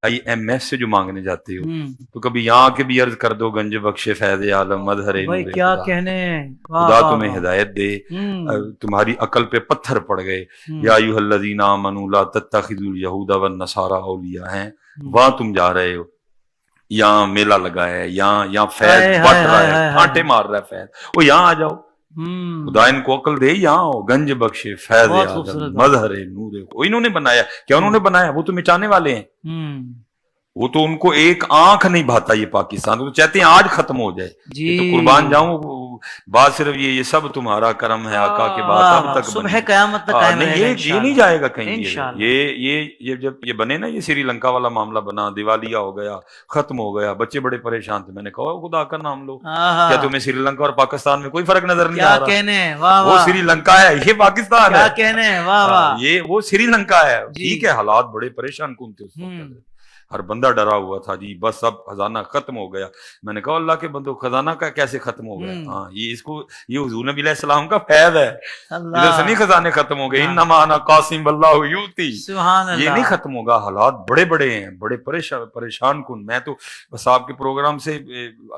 IMF سے جو مانگنے جاتے ہو تو کبھی یہاں کے بھی عرض کر دو گنج بخش فیض عالم مظہر بھائی نور کیا خدا، کہنے، خدا تمہیں ہدایت دے، تمہاری عقل پہ پتھر پڑ گئے، یا ایھا الذین آمنوا لا تتخذوا اليہود والنصارى اولیاء ہیں، وہاں تم جا رہے ہو، یہاں میلہ لگا ہے، یہاں فیض بٹ رہا ہے، کانٹے مار رہا ہے فیض، وہ یہاں آ جاؤ، خدا ان کو عقل دے، یہاں ہو گنج بخش فیض عالم مظہر نور، انہوں نے بنایا، کیا انہوں نے بنایا؟ وہ تو مٹانے والے ہیں، وہ تو ان کو ایک آنکھ نہیں بھاتا یہ پاکستان، تو چاہتے ہیں آج ختم ہو جائے، یہ تو قربان جاؤں، بات صرف یہ سب تمہارا کرم ہے آقا کے بعد اب تک صبح قیامت تک قائم رہے گا یہ نہیں جائے گا کہیں بھی، انشاءاللہ۔ یہ جب یہ بنے نا، یہ سری لنکا والا معاملہ بنا، دیوالیہ ہو گیا، ختم ہو گیا، بچے بڑے پریشان تھے، میں نے کہا خدا کا نام لو، کیا تمہیں سری لنکا اور پاکستان میں کوئی فرق نظر نہیں آ رہا؟ کیا کہنے، واہ وہ سری لنکا ہے، یہ پاکستان ہے، کیا کہنے، واہ واہ، یہ وہ سری لنکا ہے، ٹھیک ہے، حالات بڑے پریشان کن تھے اس وقت، ہر بندہ ڈرا ہوا تھا جی، بس اب خزانہ ختم ہو گیا، میں نے کہا اللہ کے بندو خزانہ کا کیسے ختم ہو گیا؟ ہاں یہ حضور نبی علیہ السلام کا فیض ہے، ادھر سے نہیں خزانے ختم ہو گئے، انما انا قاسم واللہ یؤتی، یہ نہیں ختم ہوگا، حالات بڑے بڑے ہیں، بڑے پریشان کن، میں تو بس آپ کے پروگرام سے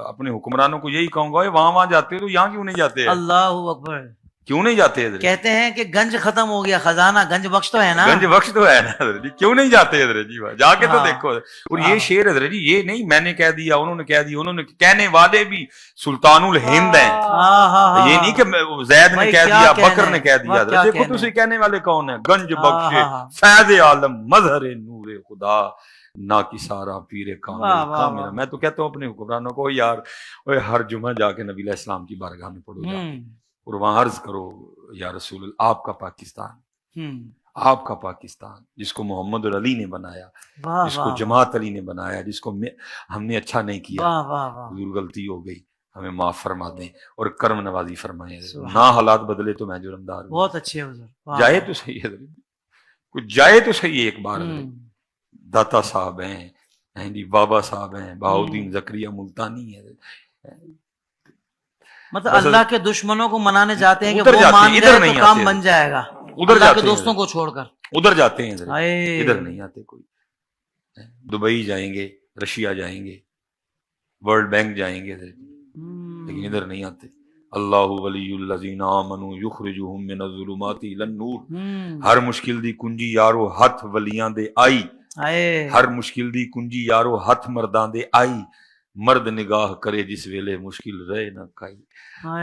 اپنے حکمرانوں کو یہی کہوں گا، وہاں جاتے ہو تو یہاں کیوں نہیں جاتے؟ اللہ اکبر، کیوں نہیں جاتے ادھر؟ کہتے ہیں کہ گنج ختم ہو گیا، خزانہ گنج بخش تو ہے نا، گنج بخش تو ہے نا حضرت جی، کیوں نہیں جاتے حضرت جی؟ جا کے تو دیکھو، اور یہ شعر حضرت جی یہ نہیں میں نے کہہ دیا، انہوں نے کہہ دیا، انہوں نے کہنے والے بھی سلطان الہند ہیں، یہ نہیں کہ زید نے کہہ دیا، بکر نے کہہ دیا، حضرت دیکھو تو اسے کہنے والے کون ہیں؟ گنج بخش فیض عالم مظہر نور خدا نا کی سارا پیر کامل، میں تو کہتا ہوں اپنے حکمرانوں کو یار ہر جمعہ جا کے نبی علیہ السلام کی بارگاہ میں پڑھو جا کے، اور وہاں عرض کرو یا رسول اللہ، آپ کا پاکستان، آپ کا پاکستان جس کو محمد علی نے بنایا، جس کو جماعت علی نے بنایا، جس کو ہم نے اچھا نہیں کیا، حضور غلطی ہو گئی، ہمیں معاف فرما دیں اور کرم نوازی فرمائیں، نہ حالات بدلے تو میں جرمدار ہوں، بہت اچھے حضور، جائے تو صحیح ہے، کچھ جائے تو صحیح ایک بار، داتا صاحب ہیں جی، بابا صاحب ہیں، بہاؤدین زکریا ملتانی ہے، مطلب اللہ کے دشمنوں کو منانے جاتے ہیں کہ وہ مان گئے تو کام بن جائے گا، اللہ کے دوستوں کو چھوڑ کر ادھر جاتے ہیں، ادھر نہیں آتے کوئی، دبئی جائیں گے، رشیا جائیں گے، ورلڈ بینک جائیں گے، لیکن ادھر نہیں آتے، اللہ ولی الذین آمنوا یخرجہم من الظلمات الی النور، ہر مشکل دی کنجی یارو ہتھ ولیاں دے آئی، ہر مشکل دی کنجی یارو ہتھ مرداں دے آئی، مرد نگاہ کرے جس ویلے مشکل رہے نہ کھائی،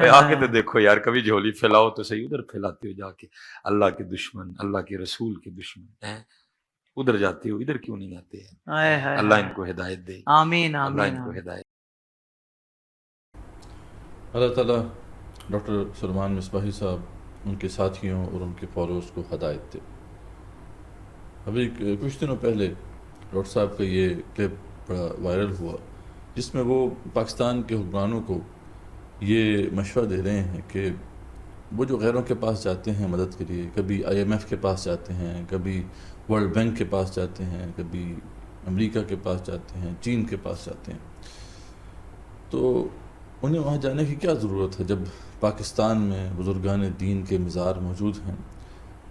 آگے تو دیکھو یار، کبھی جھولی پھیلاؤ تو صحیح، ادھر پھیلاتے ہو جا کے، اللہ کے دشمن، اللہ کے رسول کے دشمن ہیں، ادھر جاتے ہو، ادھر کیوں نہیں آتے ہیں؟ اللہ ان کو ہدایت دے، آمین اللہ ان کو ہدایت۔ اللہ تعالیٰ ڈاکٹر سلیمان مصباحی صاحب، ان کے ساتھیوں اور ان کے فالوورز کو ہدایت دے۔ ابھی کچھ دنوں پہلے ڈاکٹر صاحب کا یہ کلپ بڑا وائرل ہوا، جس میں وہ پاکستان کے حکمرانوں کو یہ مشورہ دے رہے ہیں کہ وہ جو غیروں کے پاس جاتے ہیں مدد کے لیے، کبھی IMF کے پاس جاتے ہیں، کبھی ورلڈ بینک کے پاس جاتے ہیں، کبھی امریکہ کے پاس جاتے ہیں، چین کے پاس جاتے ہیں، تو انہیں وہاں جانے کی کیا ضرورت ہے جب پاکستان میں بزرگان دین کے مزار موجود ہیں؟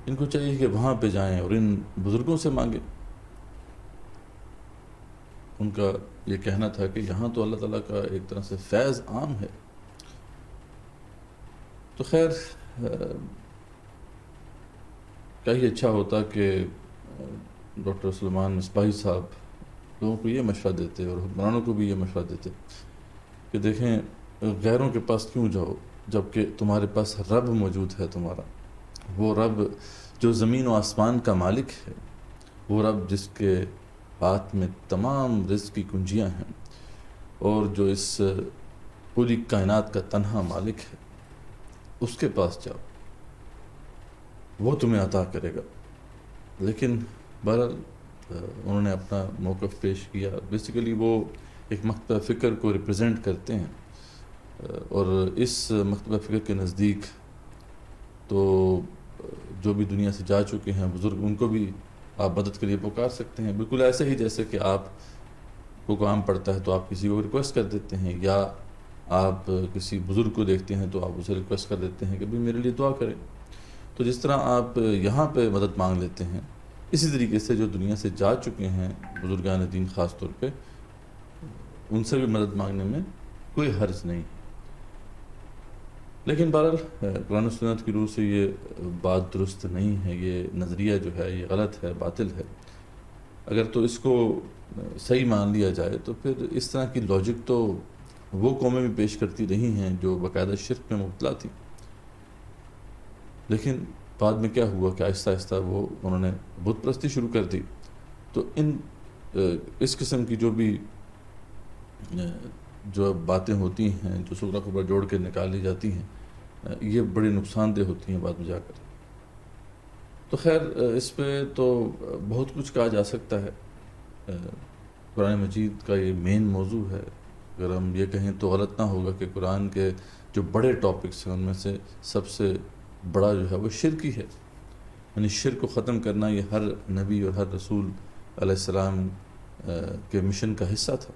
ان کو چاہیے کہ وہاں پہ جائیں اور ان بزرگوں سے مانگیں۔ ان کا یہ کہنا تھا کہ یہاں تو اللہ تعالیٰ کا ایک طرح سے فیض عام ہے۔ تو خیر، کیا ہی اچھا ہوتا کہ ڈاکٹر سلیمان مصباحی صاحب لوگوں کو یہ مشورہ دیتے اور حکمرانوں کو بھی یہ مشورہ دیتے کہ دیکھیں، غیروں کے پاس کیوں جاؤ جب کہ تمہارے پاس رب موجود ہے، تمہارا وہ رب جو زمین و آسمان کا مالک ہے، وہ رب جس کے ہاتھ میں تمام رزق کی کنجیاں ہیں، اور جو اس پوری کائنات کا تنہا مالک ہے، اس کے پاس جاؤ، وہ تمہیں عطا کرے گا۔ لیکن بہرحال انہوں نے اپنا موقف پیش کیا، بیسیکلی وہ ایک مکتبہ فکر کو ریپرزینٹ کرتے ہیں، اور اس مکتبہ فکر کے نزدیک تو جو بھی دنیا سے جا چکے ہیں بزرگ، ان کو بھی آپ مدد کے لیے پکار سکتے ہیں، بالکل ایسے ہی جیسے کہ آپ کو کام پڑتا ہے تو آپ کسی کو ریکویسٹ کر دیتے ہیں، یا آپ کسی بزرگ کو دیکھتے ہیں تو آپ اسے ریکویسٹ کر دیتے ہیں کہ بھی میرے لیے دعا کریں۔ تو جس طرح آپ یہاں پہ مدد مانگ لیتے ہیں، اسی طریقے سے جو دنیا سے جا چکے ہیں بزرگان دین خاص طور پہ، ان سے بھی مدد مانگنے میں کوئی حرج نہیں. لیکن بہرحال قرآن و سنت کی روح سے یہ بات درست نہیں ہے، یہ نظریہ جو ہے یہ غلط ہے، باطل ہے. اگر تو اس کو صحیح مان لیا جائے تو پھر اس طرح کی لاجک تو وہ قومیں بھی پیش کرتی رہی ہیں جو باقاعدہ شرک میں مبتلا تھی. لیکن بعد میں کیا ہوا کہ آہستہ آہستہ انہوں نے بت پرستی شروع کر دی. تو اس قسم کی جو باتیں ہوتی ہیں، جو صغرا کبریٰ جوڑ کے نکالی جاتی ہیں، یہ بڑی نقصان دہ ہوتی ہیں بعد میں جا کر. تو خیر اس پہ تو بہت کچھ کہا جا سکتا ہے. قرآن مجید کا یہ مین موضوع ہے. اگر ہم یہ کہیں تو غلط نہ ہوگا کہ قرآن کے جو بڑے ٹاپکس ہیں ان میں سے سب سے بڑا جو ہے وہ شرک ہی ہے. یعنی شرک کو ختم کرنا یہ ہر نبی اور ہر رسول علیہ السلام کے مشن کا حصہ تھا،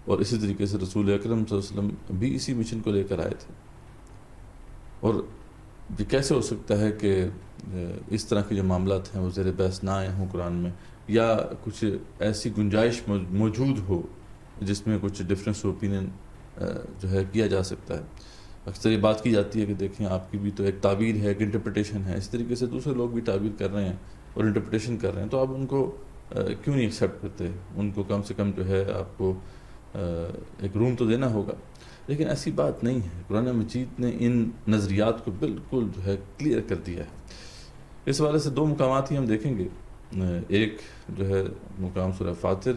اور اسی طریقے سے رسول اکرم صلی اللہ علیہ وسلم بھی اسی مشن کو لے کر آئے تھے. اور یہ کیسے ہو سکتا ہے کہ اس طرح کے جو معاملات ہیں وہ زیر بحث نہ آئے ہوں قرآن میں، یا کچھ ایسی گنجائش موجود ہو جس میں کچھ ڈفرینس اوپینین جو ہے کیا جا سکتا ہے. اکثر یہ بات کی جاتی ہے کہ دیکھیں آپ کی بھی تو ایک تعبیر ہے، ایک انٹرپریٹیشن ہے، اس طریقے سے دوسرے لوگ بھی تعبیر کر رہے ہیں اور انٹرپریٹیشن کر رہے ہیں، تو آپ ان کو کیوں نہیں ایکسیپٹ کرتے؟ ان کو کم سے کم جو ہے آپ کو ایک روم تو دینا ہوگا. لیکن ایسی بات نہیں ہے. قرآن مجید نے ان نظریات کو بالکل جو ہے کلیئر کر دیا ہے. اس حوالے سے دو مقامات ہی ہم دیکھیں گے. ایک جو ہے مقام سورہ فاطر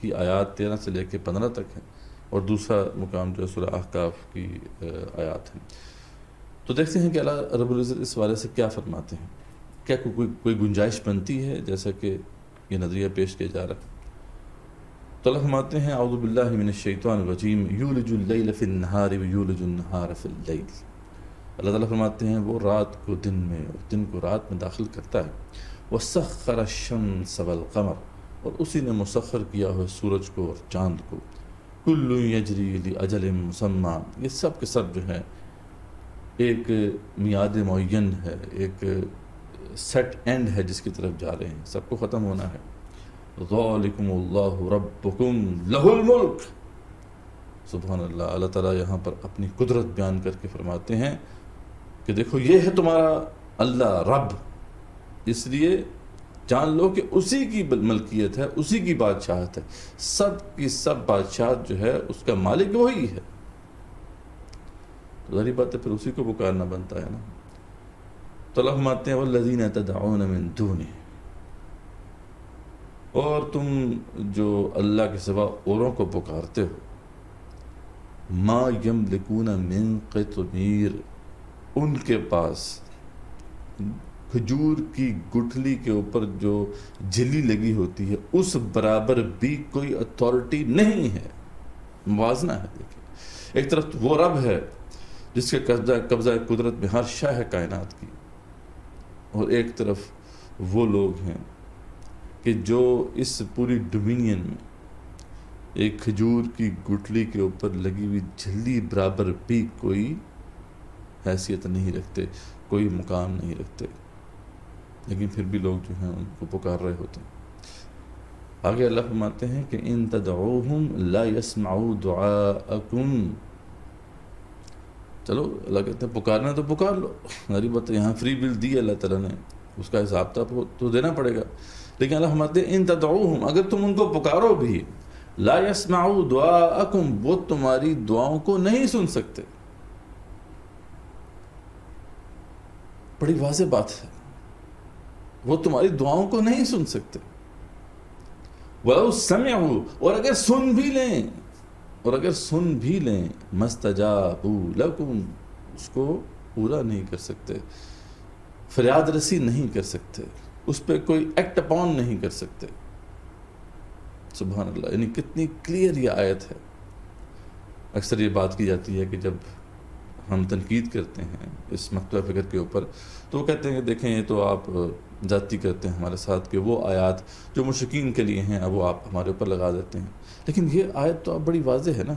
کی آیات 13 سے لے کے 15 تک ہے، اور دوسرا مقام جو ہے سورہ احقاف کی آیات ہیں. تو دیکھتے ہیں کہ اللہ رب العزت اس حوالے سے کیا فرماتے ہیں. کیا کوئی گنجائش بنتی ہے جیسا کہ یہ نظریہ پیش کیا جا رہا ہے؟ تو اللہ فرماتے ہیں اعوذ باللہ من الشیطان الرجیم یولج اللیل فی النہار ویولج النہار فی اللیل. اللہ تعالیٰ فرماتے ہیں وہ رات کو دن میں اور دن کو رات میں داخل کرتا ہے. وسخر الشمس والقمر، اور اسی نے مسخر کیا ہے سورج کو اور چاند کو. کل یجری لاجل مسمى، یہ سب کے سب جو ہے ایک میعاد معین ہے، ایک سیٹ اینڈ ہے جس کی طرف جا رہے ہیں، سب کو ختم ہونا ہے. ذالکم اللہ ربکم لہ الملک. سبحان اللہ. اللہ تعالیٰ یہاں پر اپنی قدرت بیان کر کے فرماتے ہیں کہ دیکھو یہ ہے تمہارا اللہ رب، اس لیے جان لو کہ اسی کی ملکیت ہے، اسی کی بادشاہت ہے. سب کی سب بادشاہت جو ہے اس کا مالک وہی ہے. ظاہری بات ہے پھر اسی کو پکارنا بنتا ہے نا. تو اللہ فرماتے ہیں والذین تدعون من دونہ، اور تم جو اللہ کے سوا اوروں کو پکارتے ہو، ما یملکون من قطمیر، ان کے پاس کھجور کی گٹھلی کے اوپر جو جھلی لگی ہوتی ہے اس برابر بھی کوئی اتھارٹی نہیں ہے. موازنہ ہے. دیکھیں ایک طرف وہ رب ہے جس کے قبضہ قدرت میں ہر شے ہے کائنات کی، اور ایک طرف وہ لوگ ہیں کہ جو اس پوری ڈومینین میں ایک کھجور کی گٹھلی کے اوپر لگی ہوئی جھلی برابر بھی کوئی حیثیت نہیں رکھتے، کوئی مقام نہیں رکھتے، لیکن پھر بھی لوگ جو ہیں ان کو پکار رہے ہوتے ہیں. آگے اللہ فرماتے ہیں کہ ان تدعوہم لا يسمعوا دعاءکم. چلو اللہ کہتے ہیں پکارنا تو پکار لو. ہماری بات یہاں فری بل دی اللہ تعالیٰ نے، اس کا حساب تو دینا پڑے گا. لیکن اللہ فرماتے ہیں ان تدعوہم، اگر تم ان کو پکارو بھی، لا يسمعوا دعاءکم، وہ تمہاری دعاؤں کو نہیں سن سکتے. بڑی واضح بات ہے، وہ تمہاری دعاؤں کو نہیں سن سکتے. وَلَوْ سَمِعُوا، اور اگر سن بھی لیں مَسْتَجَابُوا لَكُمْ، اس کو پورا نہیں کر سکتے، فریاد رسی نہیں کر سکتے، اس پہ کوئی ایکٹ اپون نہیں کر سکتے. سبحان اللہ. یعنی کتنی کلیئر یہ آیت ہے. اکثر یہ بات کی جاتی ہے کہ جب ہم تنقید کرتے ہیں اس مکتبہ فکر کے اوپر تو وہ کہتے ہیں کہ دیکھیں یہ تو آپ ذاتی کرتے ہیں ہمارے ساتھ کہ وہ آیات جو مشرکین کے لیے ہیں اب وہ آپ ہمارے اوپر لگا دیتے ہیں. لیکن یہ آیت تو اب بڑی واضح ہے نا.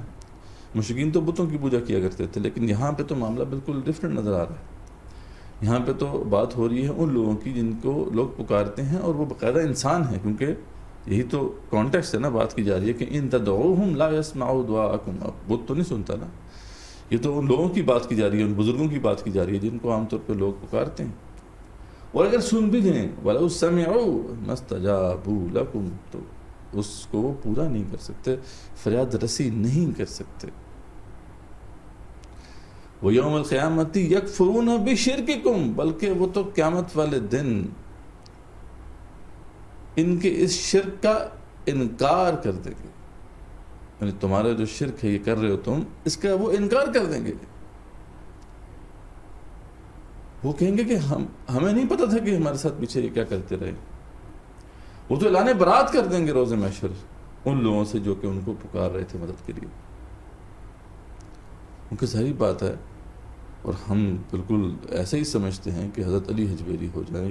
مشرکین تو بتوں کی پوجا کیا کرتے تھے، لیکن یہاں پہ تو معاملہ بالکل ڈفرینٹ نظر آ رہا ہے. یہاں پہ تو بات ہو رہی ہے ان لوگوں کی جن کو لوگ پکارتے ہیں اور وہ باقاعدہ انسان ہیں، کیونکہ یہی تو کانٹیکسٹ ہے نا، بات کی جا رہی ہے کہ ان تدعوہم لا يسمعوا دعاءکم، اب بت تو نہیں سنتا نا، یہ تو ان لوگوں کی بات کی جا رہی ہے، ان بزرگوں کی بات کی جا رہی ہے جن کو عام طور پہ لوگ پکارتے ہیں. اور اگر سن بھی لیں وَلَوْ سَمِعُوا مَا اسْتَجَابُوا لَكُمْ، تو اس کو وہ پورا نہیں کر سکتے، فریاد رسی نہیں کر سکتے. وَيَوْمَ الْقِيَامَةِ يَكْفُرُونَ بِشِرْكِكُمْ، بلکہ وہ تو قیامت والے دن ان کے اس شرک کا انکار کر دیں گے. یعنی تمہارا جو شرک ہے یہ کر رہے ہو تم، اس کا وہ انکار کر دیں گے. وہ کہیں گے کہ ہمیں نہیں پتا تھا کہ ہمارے ساتھ پیچھے یہ کیا کرتے رہے. وہ تو اعلان برات کر دیں گے روز محشر ان لوگوں سے جو کہ ان کو پکار رہے تھے مدد کے لیے. کیونکہ ظاہری بات ہے، اور ہم بالکل ایسے ہی سمجھتے ہیں کہ حضرت علی حجویری ہو جائیں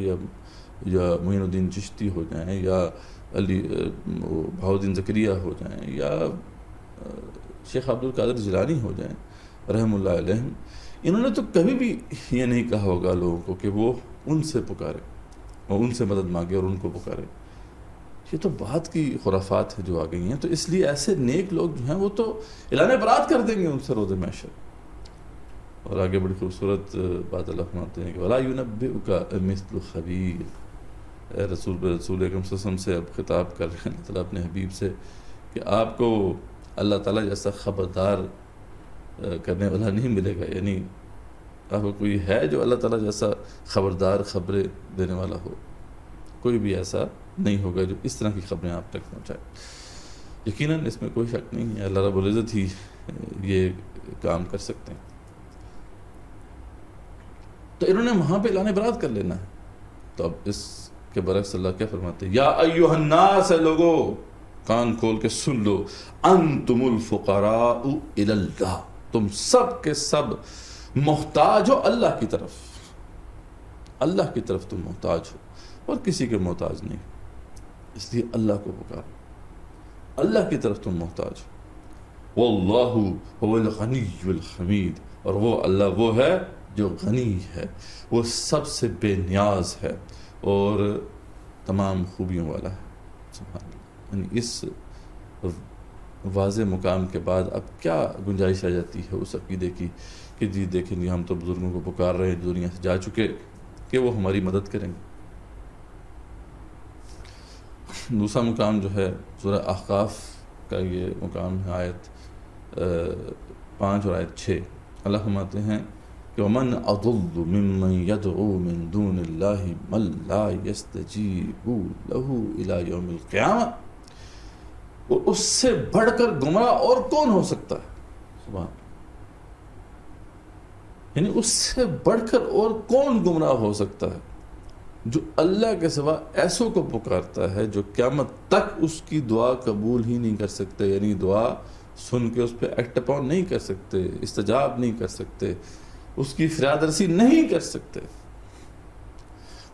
یا معین الدین چشتی ہو جائیں یا بہاؤالدین زکریا ہو جائیں یا شیخ عبد القادر جیلانی ہو جائیں رحم اللہ علیہم، انہوں نے تو کبھی بھی یہ نہیں کہا ہوگا لوگوں کو کہ وہ ان سے پکارے اور ان سے مدد مانگے اور ان کو پکارے. یہ تو بات کی خرافات ہے جو آ گئی ہیں. تو اس لیے ایسے نیک لوگ جو ہیں وہ تو اعلان برات کر دیں گے ان سے روز محشر. اور آگے بڑی خوبصورت بات اللہ فرماتے ہیں کہ وَلَا يُنَبِّئُكَ مِثْلُ خَبِيرٍ. اے رسول اکرم صلی اللہ علیہ وسلم سے اب خطاب کر رہے ہیں اللہ تعالیٰ اپنے حبیب سے کہ آپ کو اللہ تعالیٰ جیسا خبردار کرنے والا نہیں ملے گا. یعنی آپ کو کوئی ہے جو اللہ تعالیٰ جیسا خبردار خبریں دینے والا ہو؟ کوئی بھی ایسا نہیں ہوگا جو اس طرح کی خبریں آپ تک پہنچائے. یقیناً اس میں کوئی شک نہیں ہے، اللہ رب العزت ہی یہ کام کر سکتے ہیں. تو انہوں نے وہاں پہ اعلان برات کر لینا ہے. تو اب اس کے برعکس اللہ کیا فرماتے ہیں؟ یا ایھا الناس، لوگو کان کھول کے سن لو، انتم الفقراء الی اللہ، تم سب کے سب محتاج ہو اللہ کی طرف. اللہ کی طرف تم محتاج ہو اور کسی کے محتاج نہیں. اس لیے اللہ کو پکارو، اللہ کی طرف تم محتاج ہو. واللہ هو الغنی الحمید، اور وہ اللہ وہ ہے جو غنی ہے، وہ سب سے بے نیاز ہے اور تمام خوبیوں والا ہے. سبحان اللہ. یعنی اس واضح مقام کے بعد اب کیا گنجائش آ جاتی ہے اس عقیدے کی کہ جی دیکھیں گے ہم تو بزرگوں کو پکار رہے ہیں دنیا سے جا چکے کہ وہ ہماری مدد کریں گے. دوسرا مقام جو ہے سورہ احقاف کا یہ مقام ہے، آیت 5 اور آیت 6. اللہ فرماتے ہیں کہ وَمَنْ أَضُلُّ مِمَّنْ يَدْعُو مِنْ دُونِ اللَّهِ مَنْ لَا يَسْتَجِيبُ لَهُ إِلَى يَوْمِ الْقِيَامَةِ. اور اس سے بڑھ کر گمراہ اور کون ہو سکتا ہے؟ سبحان. یعنی اس سے بڑھ کر اور کون گمراہ ہو سکتا ہے جو اللہ کے سوا ایسوں کو پکارتا ہے جو قیامت تک اس کی دعا قبول ہی نہیں کر سکتے. یعنی دعا سن کے اس پہ ایکٹ اپون نہیں کر سکتے، استجاب نہیں کر سکتے، اس کی فریاد رسی نہیں کر سکتے.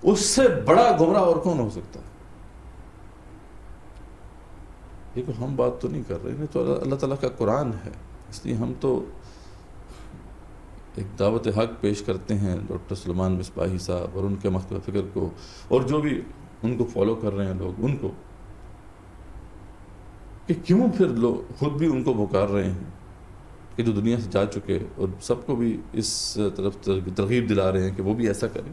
اس سے بڑا گمراہ اور کون ہو سکتا ہے؟ دیکھو ہم بات تو نہیں کر رہے ہیں، تو اللہ تعالیٰ کا قرآن ہے. اس لیے ہم تو ایک دعوت حق پیش کرتے ہیں ڈاکٹر سلیمان مصباحی صاحب اور ان کے مختلف فکر کو، اور جو بھی ان کو فالو کر رہے ہیں لوگ ان کو، کہ کیوں پھر لوگ خود بھی ان کو پکار رہے ہیں کہ جو دنیا سے جا چکے، اور سب کو بھی اس طرف ترغیب دلا رہے ہیں کہ وہ بھی ایسا کریں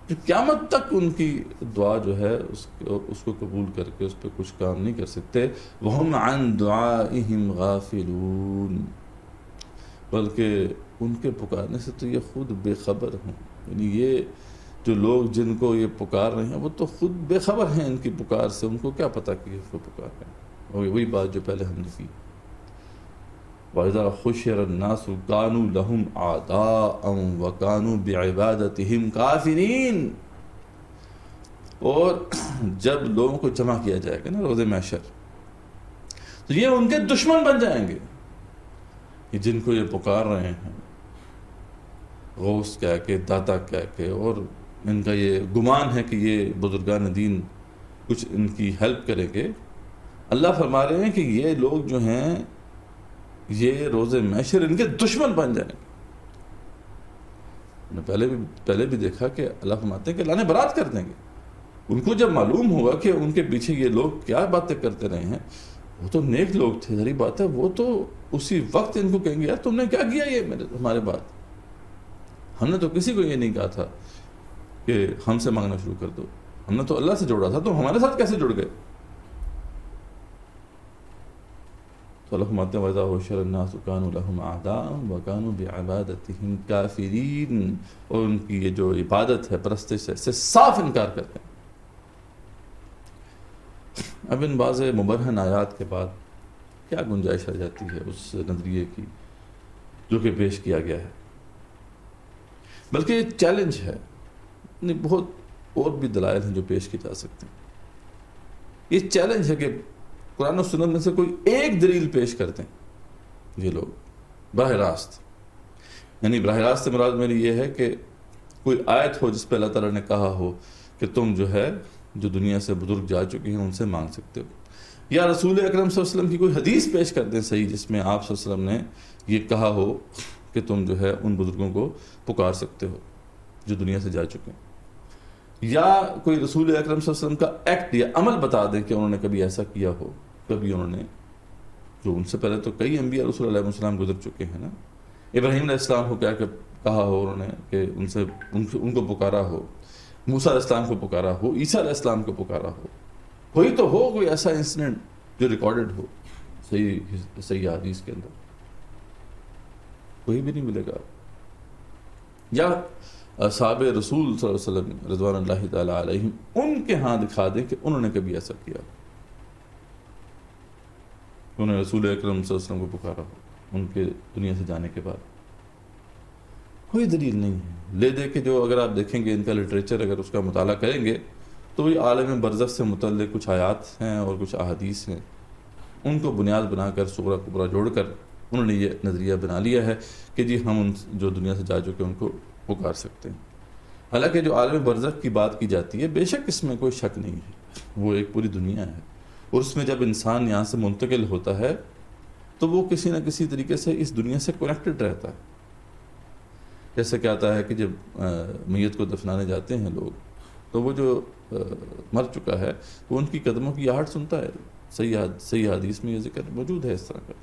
کہ قیامت تک ان کی دعا جو ہے اس کو قبول کر کے اس پہ کچھ کام نہیں کر سکتے. وَهُمْ عَنْ دُعَائِهِمْ غَافِلُونَ، بلکہ ان کے پکارنے سے تو یہ خود بے خبر ہوں. یعنی یہ جو لوگ جن کو یہ پکار رہے ہیں وہ تو خود بے خبر ہیں ان کی پکار سے. ان کو کیا پتہ کہ اس کو پکار رہے ہیں. اور وہی بات جو پہلے ہم نے کی، وَإِذَا خُشِرَ النَّاسُ كَانُوا لَهُمْ أَعْدَاءً وَكَانُوا بِعِبَادَتِهِمْ كَافِرِينَ. اور جب لوگوں کو جمع کیا جائے گا نا روز محشر، تو یہ ان کے دشمن بن جائیں گے. یہ جن کو یہ پکار رہے ہیں غوث کہہ کے، داتا کہہ کے، اور ان کا یہ گمان ہے کہ یہ بزرگان دین کچھ ان کی ہیلپ کریں گے. اللہ فرما رہے ہیں کہ یہ لوگ جو ہیں یہ روز محشر ان کے دشمن بن جائیں گے. نے پہلے بھی دیکھا کہ اللہ فرماتے ہیں کہ اللہ نے برات کر دیں گے. ان کو جب معلوم ہوگا کہ ان کے پیچھے یہ لوگ کیا باتیں کرتے رہے ہیں، وہ تو نیک لوگ تھے، ظاہر بات ہے وہ تو اسی وقت ان کو کہیں گے یار تم نے کیا کیا یہ ہمارے بات. ہم نے تو کسی کو یہ نہیں کہا تھا کہ ہم سے مانگنا شروع کر دو، ہم نے تو اللہ سے جوڑا تھا، تو ہمارے ساتھ کیسے جڑ گئے؟ تو اللہ فرماتے ہیں وَإِذَا حُشِرَ النَّاسُ كَانُوا لَهُمْ أَعْدَاءً وَكَانُوا بِعِبَادَتِهِمْ كَافِرِينَ. اور ان کی یہ جو عبادت ہے، پرستش ہے، اس سے صاف انکار کرتے ہیں. اب ان بعض مبرہن آیات کے بعد کیا گنجائش رہ جاتی ہے اس نظریے کی جو کہ پیش کیا گیا ہے؟ بلکہ یہ چیلنج ہے، بہت اور بھی دلائل ہیں جو پیش کی جا سکتے ہیں. یہ چیلنج ہے کہ قرآن و سنت میں سے کوئی ایک دلیل پیش کرتے ہیں یہ لوگ براہ راست. یعنی براہ راست سے مراد میری یہ ہے کہ کوئی آیت ہو جس پہ اللہ تعالیٰ نے کہا ہو کہ تم جو ہے جو دنیا سے بزرگ جا چکے ہیں ان سے مانگ سکتے ہو، یا رسول اکرم صلی اللہ علیہ وسلم کی کوئی حدیث پیش کر دیں صحیح جس میں آپ صلی اللہ علیہ وسلم نے یہ کہا ہو کہ تم جو ہے ان بزرگوں کو پکار سکتے ہو جو دنیا سے جا چکے ہیں، یا کوئی رسول اکرم صلی اللہ علیہ وسلم کا ایکٹ یا عمل بتا دیں کہ انہوں نے کبھی ایسا کیا ہو، کبھی انہوں نے، جو ان سے پہلے تو کئی انبیاء رسول علیہ السلام گزر چکے ہیں نا. ابراہیم علیہ السلام کو کیا کہا ہو انہوں نے کہ ان کو پکارا ہو، موسیٰ علیہ السلام کو پکارا ہو، عیسیٰ علیہ السلام کو پکارا ہو. کوئی تو ہو کوئی ایسا انسیڈنٹ جو ریکارڈڈ ہو صحیح حدیث کے اندر، کوئی بھی نہیں ملے گا. یا صحابہ رسول صلی اللہ علیہ وسلم رضوان اللہ تعالیٰ علیہم ان کے ہاں دکھا دیں کہ انہوں نے کبھی ایسا کیا، انہوں نے رسول اکرم صلی اللہ علیہ وسلم کو پکارا ہو ان کے دنیا سے جانے کے بعد. کوئی دلیل نہیں ہے. لے دے کے جو اگر آپ دیکھیں گے ان کا لٹریچر اگر اس کا مطالعہ کریں گے تو یہ عالم برزخ سے متعلق کچھ آیات ہیں اور کچھ احادیث ہیں، ان کو بنیاد بنا کر صغرا کبرا جوڑ کر انہوں نے یہ نظریہ بنا لیا ہے کہ جی ہم ان جو دنیا سے جا چکے ان کو پکار سکتے ہیں. حالانکہ جو عالم برزخ کی بات کی جاتی ہے بے شک اس میں کوئی شک نہیں ہے، وہ ایک پوری دنیا ہے، اور اس میں جب انسان یہاں سے منتقل ہوتا ہے تو وہ کسی نہ کسی طریقے سے اس دنیا سے کنیکٹڈ رہتا ہے. جیسے کہ آتا ہے کہ جب میت کو دفنانے جاتے ہیں لوگ تو وہ جو مر چکا ہے وہ ان کی قدموں کی آہٹ سنتا ہے. صحیح حدیث میں یہ ذکر موجود ہے اس طرح کا،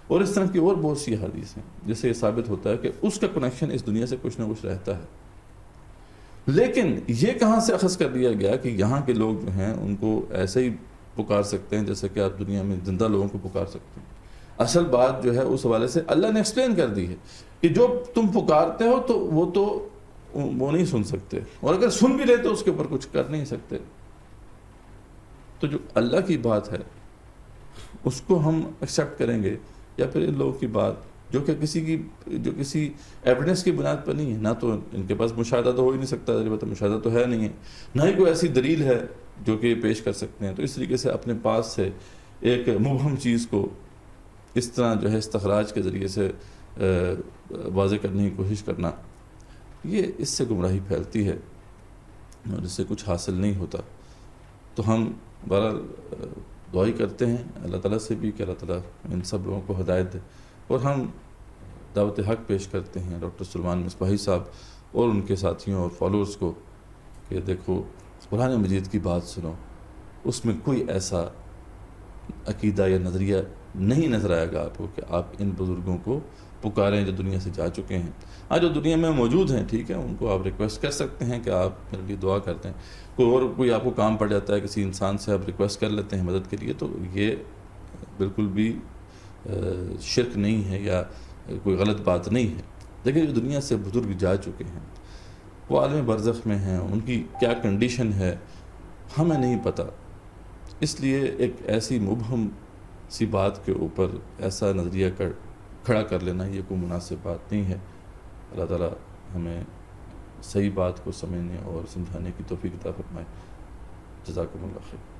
اور اس طرح کی اور بہت سی حدیث ہیں جس سے یہ ثابت ہوتا ہے کہ اس کا کنیکشن اس دنیا سے کچھ نہ کچھ رہتا ہے. لیکن یہ کہاں سے اخذ کر دیا گیا کہ یہاں کے لوگ جو ہیں ان کو ایسے ہی پکار سکتے ہیں جیسے کہ آپ دنیا میں زندہ لوگوں کو پکار سکتے ہیں؟ اصل بات جو ہے اس حوالے سے اللہ نے ایکسپلین کر دی ہے کہ جو تم پکارتے ہو تو وہ نہیں سن سکتے، اور اگر سن بھی لے تو اس کے اوپر کچھ کر نہیں سکتے. تو جو اللہ کی بات ہے اس کو ہم ایکسیپٹ کریں گے، یا پھر ان لوگوں کی بات جو کہ کسی ایویڈنس کی بنیاد پر نہیں ہے، نہ تو ان کے پاس مشاہدہ تو ہو ہی نہیں سکتا، مشاہدہ تو ہے نہیں ہے، نہ ہی کوئی ایسی دلیل ہے جو کہ پیش کر سکتے ہیں. تو اس طریقے سے اپنے پاس سے ایک مبہم چیز کو اس طرح جو ہے استخراج کے ذریعے سے واضح کرنے کی کوشش کرنا، یہ اس سے گمراہی پھیلتی ہے اور اس سے کچھ حاصل نہیں ہوتا. تو ہم بہرحال دعائی کرتے ہیں اللہ تعالیٰ سے بھی کہ اللہ تعالیٰ ان سب لوگوں کو ہدایت دے، اور ہم دعوت حق پیش کرتے ہیں ڈاکٹر سلمان مصباحی صاحب اور ان کے ساتھیوں اور فالوورز کو کہ دیکھو قرآن مجید کی بات سنو، اس میں کوئی ایسا عقیدہ یا نظریہ نہیں نظر آئے گا آپ کو کہ آپ ان بزرگوں کو پکاریں جو دنیا سے جا چکے ہیں. جو دنیا میں موجود ہیں ٹھیک ہے، ان کو آپ ریکویسٹ کر سکتے ہیں کہ آپ میرے لیے دعا کرتے ہیں. کوئی آپ کو کام پڑ جاتا ہے کسی انسان سے، آپ ریکویسٹ کر لیتے ہیں مدد کے لیے، تو یہ بالکل بھی شرک نہیں ہے یا کوئی غلط بات نہیں ہے. لیکن جو دنیا سے بزرگ جا چکے ہیں وہ عالم برزخ میں ہیں، ان کی کیا کنڈیشن ہے ہمیں نہیں پتہ. اس لیے ایک ایسی مبہم سی بات کے اوپر ایسا نظریہ کھڑا کر لینا یہ کوئی مناسب بات نہیں ہے. اللہ تعالیٰ ہمیں صحیح بات کو سمجھنے اور سمجھانے کی توفیق عطا فرمائے. جزاکم اللہ خیر.